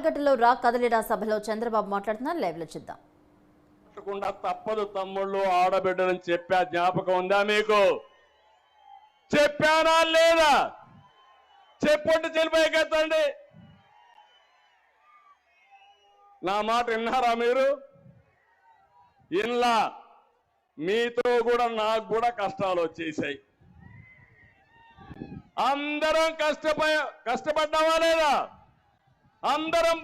గట్టలో రా కదలిరా సభలో చంద్రబాబు మాట్లాడుతున్నారు. లైవ్ లో చూద్దాం. తప్పదు తమ్ముళ్ళు ఆడబిడ్డలని చెప్పా, జ్ఞాపకం ఉందా మీకు? చెప్పానా లేదా? చెప్పుంటే చెల్లిపోయేకెత్తండి. నా మాట విన్నారా మీరు? ఇన్లా మీతో కూడా నాకు కూడా కష్టాలు వచ్చేసాయి. అందరం కష్టపడ్డావా లేదా? అందరం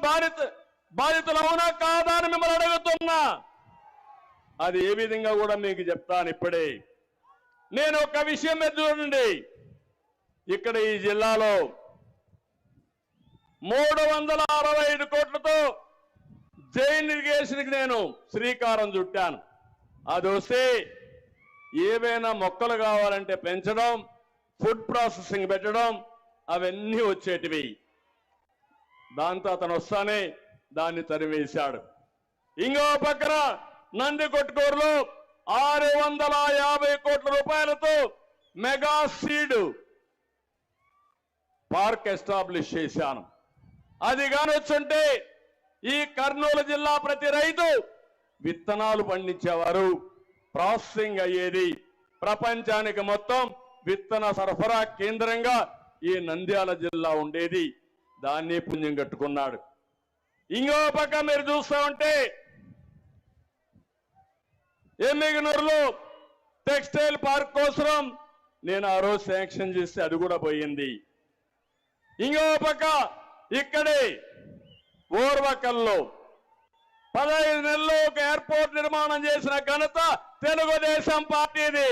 బాధితులు అవునా కాదా అని మిమ్మల్ని అడుగుతున్నా. అది ఏ విధంగా కూడా మీకు చెప్తాను ఇప్పుడే. నేను ఒక విషయం మీద చూడండి, ఇక్కడ ఈ జిల్లాలో 365 కోట్లతో జైన్ ఇరిగేషన్కి నేను శ్రీకారం చుట్టాను. అది వస్తే ఏవైనా మొక్కలు కావాలంటే పెంచడం, ఫుడ్ ప్రాసెసింగ్ పెట్టడం, అవన్నీ వచ్చేటివి. దాంతో అతను వస్తానే దాన్ని తరివేశాడు. ఇంకో పక్కన నందికొట్కూరులో 650 కోట్ల రూపాయలతో మెగా సీడ్ పార్క్ ఎస్టాబ్లిష్ చేశాను. అది కానొచ్చుంటే ఈ కర్నూలు జిల్లా ప్రతి రైతు విత్తనాలు పండించేవారు, ప్రాసెసింగ్ అయ్యేది. ప్రపంచానికి మొత్తం విత్తన సరఫరా కేంద్రంగా ఈ నంద్యాల జిల్లా ఉండేది. దాన్ని పుణ్యం కట్టుకున్నాడు. ఇంకో పక్క మీరు చూస్తూ ఉంటే ఎమ్మిగనూరులో టెక్స్టైల్ పార్క్ కోసం నేను ఆ రోజు శాంక్షన్ చేస్తే అది కూడా పోయింది. ఇంకో పక్క ఇక్కడే ఓర్వకల్లో 15 నెలల్లో ఒక ఎయిర్పోర్ట్ నిర్మాణం చేసిన ఘనత తెలుగుదేశం పార్టీది.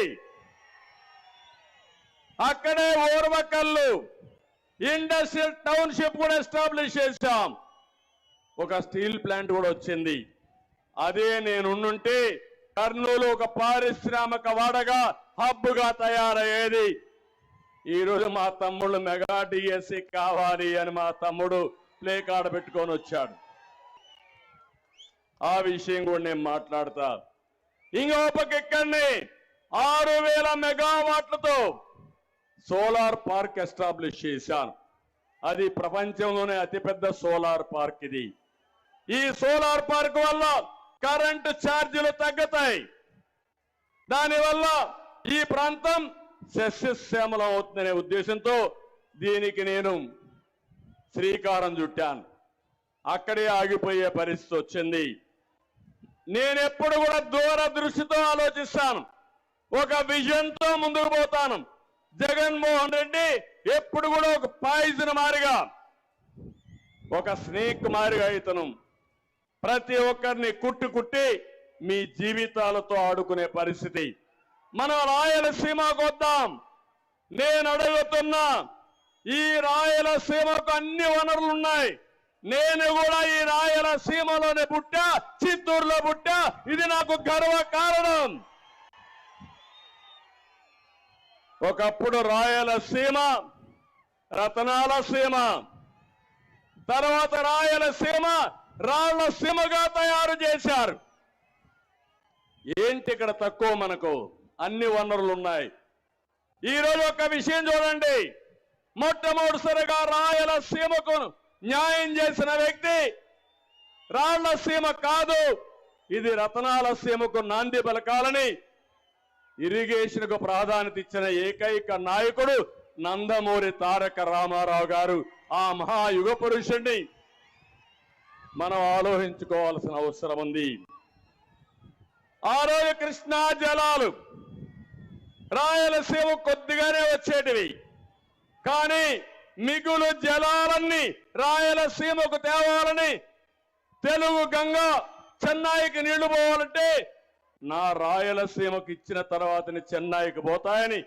అక్కడే ఓర్వకల్లు ఇండస్ట్రియల్ టౌన్షిప్ కూడా ఎస్టాబ్లిష్ చేశాం. ఒక స్టీల్ ప్లాంట్ కూడా వచ్చింది. అదే నేనుంటే కర్నూలు ఒక పారిశ్రామిక వాడగా హబ్గా తయారయ్యేది. ఈరోజు మా తమ్ముళ్ళు మెగా డిఎస్సి కావాలి అని మా తమ్ముడు ప్లే కార్డు పెట్టుకొని వచ్చాడు. ఆ విషయం కూడా నేను మాట్లాడతా. ఇంకో పక్క ఇక్కడనే 6000 మెగావాట్లతో సోలార్ పార్క్ ఎస్టాబ్లిష్ చేశాను. అది ప్రపంచంలోనే అతిపెద్ద సోలార్ పార్క్ ఇది. ఈ సోలార్ పార్క్ వల్ల కరెంటు ఛార్జీలు తగ్గుతాయి. దానివల్ల ఈ ప్రాంతం సస్యశ్యామలం అవుతుందనే ఉద్దేశంతో దీనికి నేను శ్రీకారం చుట్టాను. అక్కడే ఆగిపోయే పరిస్థితి వచ్చింది. నేనెప్పుడు కూడా దూరదృష్టితో ఆలోచిస్తాను, ఒక విజన్తో ముందుకు పోతాను. జగన్మోహన్ రెడ్డి ఎప్పుడు కూడా ఒక పాయిజన్ మారిగా, ఒక స్నేక్ మారిగా ఇతను ప్రతి ఒక్కరిని కుట్టి మీ జీవితాలతో ఆడుకునే పరిస్థితి. మనం రాయలసీమకు వద్దాం. నేను అడుగుతున్నా, ఈ రాయలసీమకు అన్ని వనరులు ఉన్నాయి. నేను కూడా ఈ రాయలసీమలోనే పుట్టా, చిత్తూరులో పుట్టా. ఇది నాకు గర్వ కారణం. ఒకప్పుడు రాయలసీమ రతనాల సీమ, తర్వాత రాయలసీమ రాళ్ల సీమగా తయారు చేశారు. ఏంటి ఇక్కడ తక్కువ? మనకు అన్ని వనరులు ఉన్నాయి. ఈరోజు ఒక విషయం చూడండి, మొట్టమొదటిసారిగా రాయలసీమకు న్యాయం చేసిన వ్యక్తి రాళ్ల సీమ కాదు, ఇది రతనాల సీమకు నాంది పలకాలని ఇరిగేషన్కు ప్రాధాన్యత ఇచ్చిన ఏకైక నాయకుడు నందమూరి తారక రామారావు గారు. ఆ మహాయుగ పురుషుడిని మనం ఆలోచించుకోవాల్సిన అవసరం ఉంది. ఆ రోజు కృష్ణా జలాలు రాయలసీమ కొద్దిగానే వచ్చేటివి, కానీ మిగులు జలాలన్నీ రాయలసీమకు తేవాలని, తెలుగు గంగా చెన్నైకి నీళ్లు పోవాలంటే నా రాయలసీమకు ఇచ్చిన తర్వాతని చెన్నైకి పోతాయని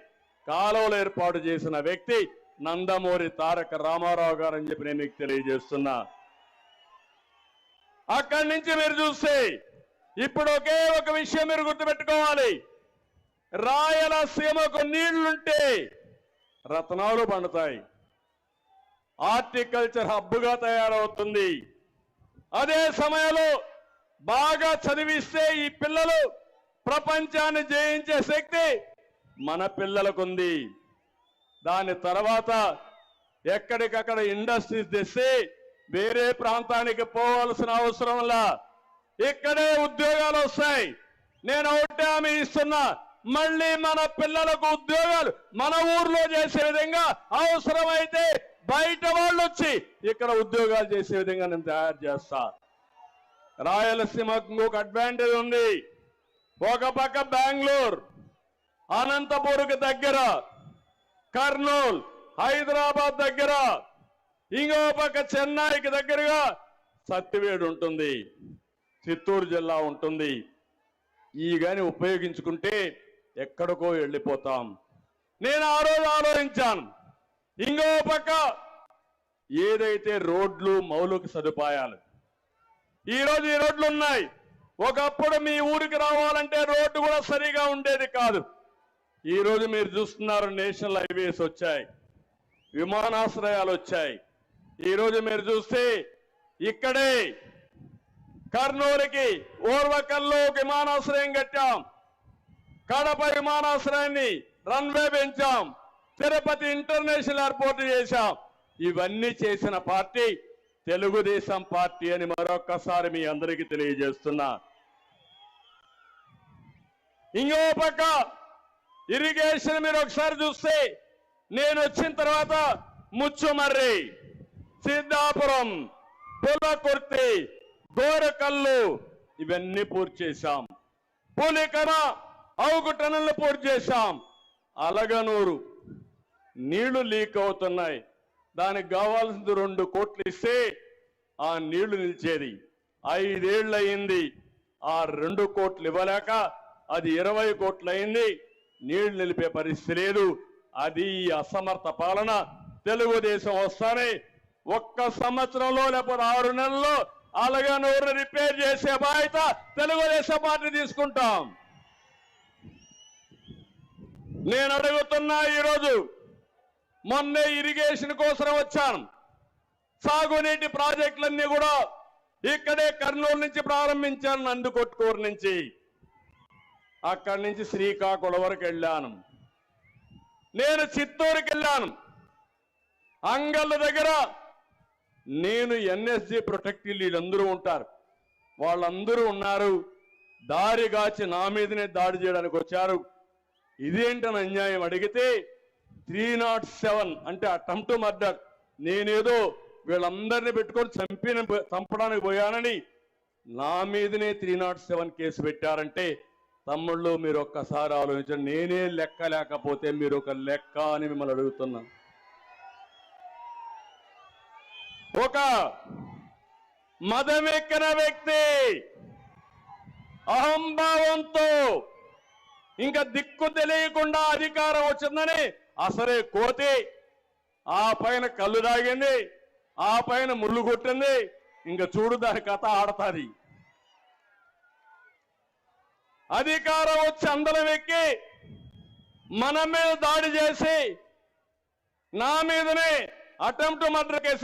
కాలువలు ఏర్పాటు చేసిన వ్యక్తి నందమూరి తారక రామారావు గారు అని చెప్పి నేను మీకు తెలియజేస్తున్నా. అక్కడి నుంచి మీరు చూస్తే ఇప్పుడు ఒకే ఒక విషయం మీరు గుర్తుపెట్టుకోవాలి, రాయలసీమకు నీళ్లుంటే రత్నాలు పండుతాయి, హార్టికల్చర్ హబ్గా తయారవుతుంది. అదే సమయంలో బాగా చదివిస్తే ఈ పిల్లలు ప్రపంచాన్ని జయించే శక్తి మన పిల్లలకుంది. దాని తర్వాత ఎక్కడికక్కడ ఇండస్ట్రీస్ తెస్తే వేరే ప్రాంతానికి పోవాల్సిన అవసరంలా ఇక్కడే ఉద్యోగాలు వస్తాయి. నేను ఒకటే హామీ ఇస్తున్నా, మళ్ళీ మన పిల్లలకు ఉద్యోగాలు మన ఊర్లో చేసే విధంగా, అవసరమైతే బయట వాళ్ళు వచ్చి ఇక్కడ ఉద్యోగాలు చేసే విధంగా నేను తయారు చేస్తా. రాయలసీమకు ఇంకొక అడ్వాంటేజ్ ఉంది. ఒక పక్క బెంగళూరు, అనంతపూర్కి దగ్గర, కర్నూలు, హైదరాబాద్ దగ్గర, ఇంకో పక్క చెన్నైకి దగ్గరగా సత్తివేడు ఉంటుంది, చిత్తూరు జిల్లా ఉంటుంది. ఈ గాని ఉపయోగించుకుంటే ఎక్కడికో వెళ్ళిపోతాం. నేను ఆ రోజు ఆలోచించాను, ఇంకో పక్క ఏదైతే రోడ్లు, మౌలిక సదుపాయాలు, ఈరోజు ఈ రోడ్లు ఉన్నాయి. ఒకప్పుడు మీ ఊరికి రావాలంటే రోడ్డు కూడా సరిగా ఉండేది కాదు. ఈరోజు మీరు చూస్తున్నారు, నేషనల్ హైవేస్ వచ్చాయి, విమానాశ్రయాలు వచ్చాయి. ఈరోజు మీరు చూస్తే ఇక్కడే కర్నూలుకి ఓర్వకల్లో విమానాశ్రయం కట్టాం, కడప విమానాశ్రయాన్ని రన్వే పెంచాం, తిరుపతి ఇంటర్నేషనల్ ఎయిర్పోర్ట్ చేశాం. ఇవన్నీ చేసిన పార్టీ తెలుగుదేశం పార్టీ అని మరొక్కసారి మీ అందరికీ తెలియజేస్తున్నా. ఇంకో పక్క ఇరిగేషన్ మీరు ఒకసారి చూస్తే, నేను వచ్చిన తర్వాత ముచ్చుమర్రి, సిద్ధాపురం, పులకుర్తి, గోరకల్లు ఇవన్నీ పూర్తి చేశాం. పులికర అవుగు టన్నులు పూర్తి చేశాం. అలగనూరు నీళ్లు లీక్ అవుతున్నాయి, దానికి కావాల్సింది 2 కోట్లు ఇస్తే ఆ నీళ్లు నిలిచేది. 5 ఏళ్ళు అయింది, ఆ 2 కోట్లు ఇవ్వలేక అది 20 కోట్లు అయింది. నీళ్లు నిలిపే పరిస్థితి లేదు. అది అసమర్థ పాలన. తెలుగుదేశం వస్తానే 1 సంవత్సరంలో లేకపోతే 6 నెలల్లో అలగనూరు రిపేర్ చేసే బాధ్యత తెలుగుదేశం పార్టీ తీసుకుంటాం. నేను అడుగుతున్నా, ఈరోజు మొన్నే ఇరిగేషన్ కోసం వచ్చాను. సాగునీటి ప్రాజెక్టులన్నీ కూడా ఇక్కడే కర్నూలు నుంచి ప్రారంభించాను, నందికొట్కూరు నుంచి. అక్కడి నుంచి శ్రీకాకుళం వరకు వెళ్ళాను. నేను చిత్తూరుకి వెళ్ళాను. అంగళ్ళ దగ్గర నేను ఎన్ఎస్జి ప్రొటెక్టివ్ వీళ్ళందరూ ఉంటారు, వాళ్ళందరూ ఉన్నారు. దారిగాచి నా మీదనే దాడి చేయడానికి వచ్చారు. ఇదేంటని అన్యాయం అడిగితే 307 అంటే అటెంప్ట్ టు మర్డర్. నేనేదో వీళ్ళందరినీ పెట్టుకొని చంపడానికి పోయానని నా మీదనే 307 కేసు పెట్టారంటే, తమ్ముళ్ళు మీరు ఒక్కసారి ఆలోచించండి. నేనే లెక్క లేకపోతే మీరు ఒక లెక్క అని మిమ్మల్ని అడుగుతున్నాను. ఒక మదమెక్కిన వ్యక్తి అహంభావంతో ఇంకా దిక్కు తెలియకుండా అధికారం వచ్చిందని అసలే కోతి, ఆ పైన కళ్ళు దాగింది, ఆ పైన ముళ్ళు కొట్టింది. ఇంకా చూడు దాని కథ ఆడతాది. అధికారం వచ్చి అందరం ఎక్కి మన మీద దాడి చేసి నా మీదనే అటెంప్ట్ మర్డర్ కేసు